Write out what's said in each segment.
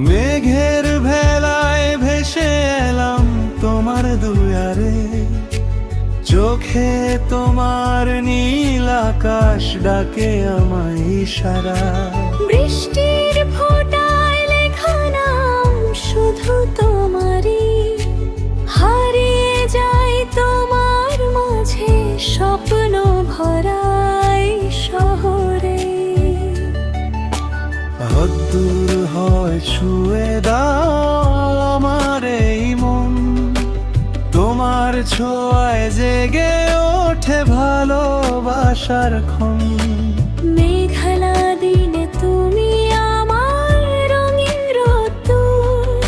মেঘের ভেলায় ভেসে এলাম তোমার দুয়ারে, চোখে তোমার নীল আকাশ ডাকে আমায় ইশারা। বৃষ্টির ফোঁটায় লেখা নাম শুধু তোমারই, হারিয়ে যায় তোমার মাঝে স্বপ্ন ভরাই শহরে। দূর হয় ছুঁয়ে দাও আমার এই মন, তোমার ছোঁয়ায় জেগে ওঠে ভালোবাসার ক্ষণ। মেঘলা দিনে তুমি আমার রঙিন রোদ্দুর,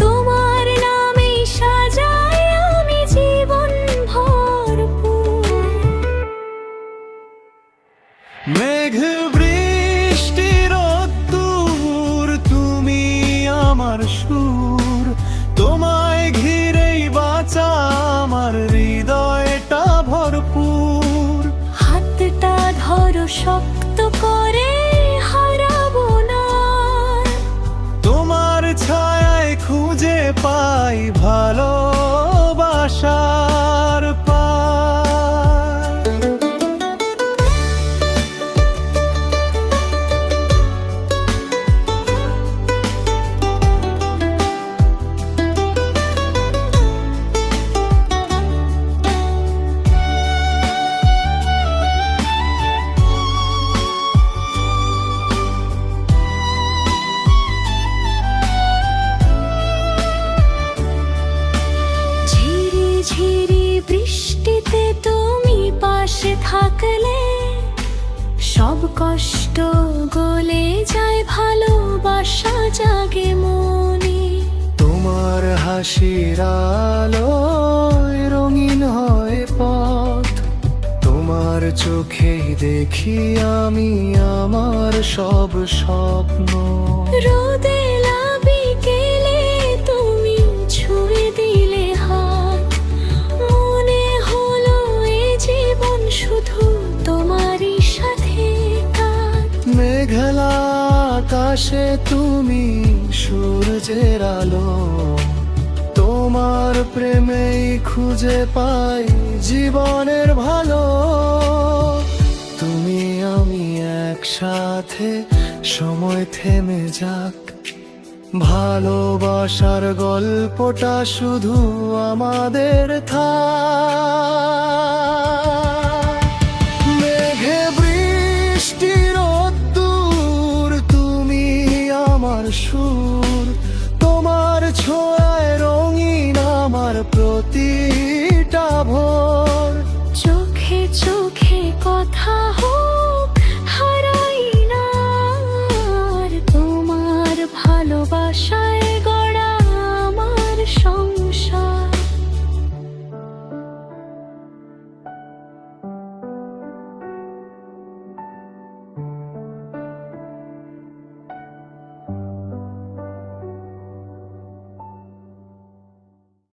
তোমার নামে সাজাই আমি জীবন ভরপুর। মেঘ বৃষ্টি রোদ্দুর তুমি আমার সুর, তোমায় ঘিরেই বাঁচা আমার হৃদয়টা ভরপুর। হাতটা ধরো শক্ত করে, হারাবো না। তোমার ছায়ায় খুঁজে পাই ভালোবাসার পার। ঝিরি ঝিরি বৃষ্টিতে তুমি পাশে থাকলে, সব কষ্ট গলে যায়, ভালোবাসা জাগে মনে। তোমার হাসির আলোয় রঙিন হয় পথ, তোমার চোখেই দেখি আমি আমার সব স্বপ্ন। রোদে বিকেলে তুমি ছুঁয়ে দিলে হাত, মনে হলো এ জীবন শুধু তোমারই সাথে কাট। মেঘলা আকাশে তুমি সূর্যের আলো, তোমার প্রেমেই খুঁজে পাই জীবনের ভালো। তুমি আমি একসাথে, সময় থেমে যাক, ভালোবাসার গল্পটা শুধু আমাদের থাক। মেঘে বৃষ্টি রোদ্দুর তুমি আমার সুর, তোমার ছোঁয়ায় রঙিন আমার প্রতিটা ভোর। চোখে চোখে কথা হোক, হারাই না আর তোমার ভালোবাসায়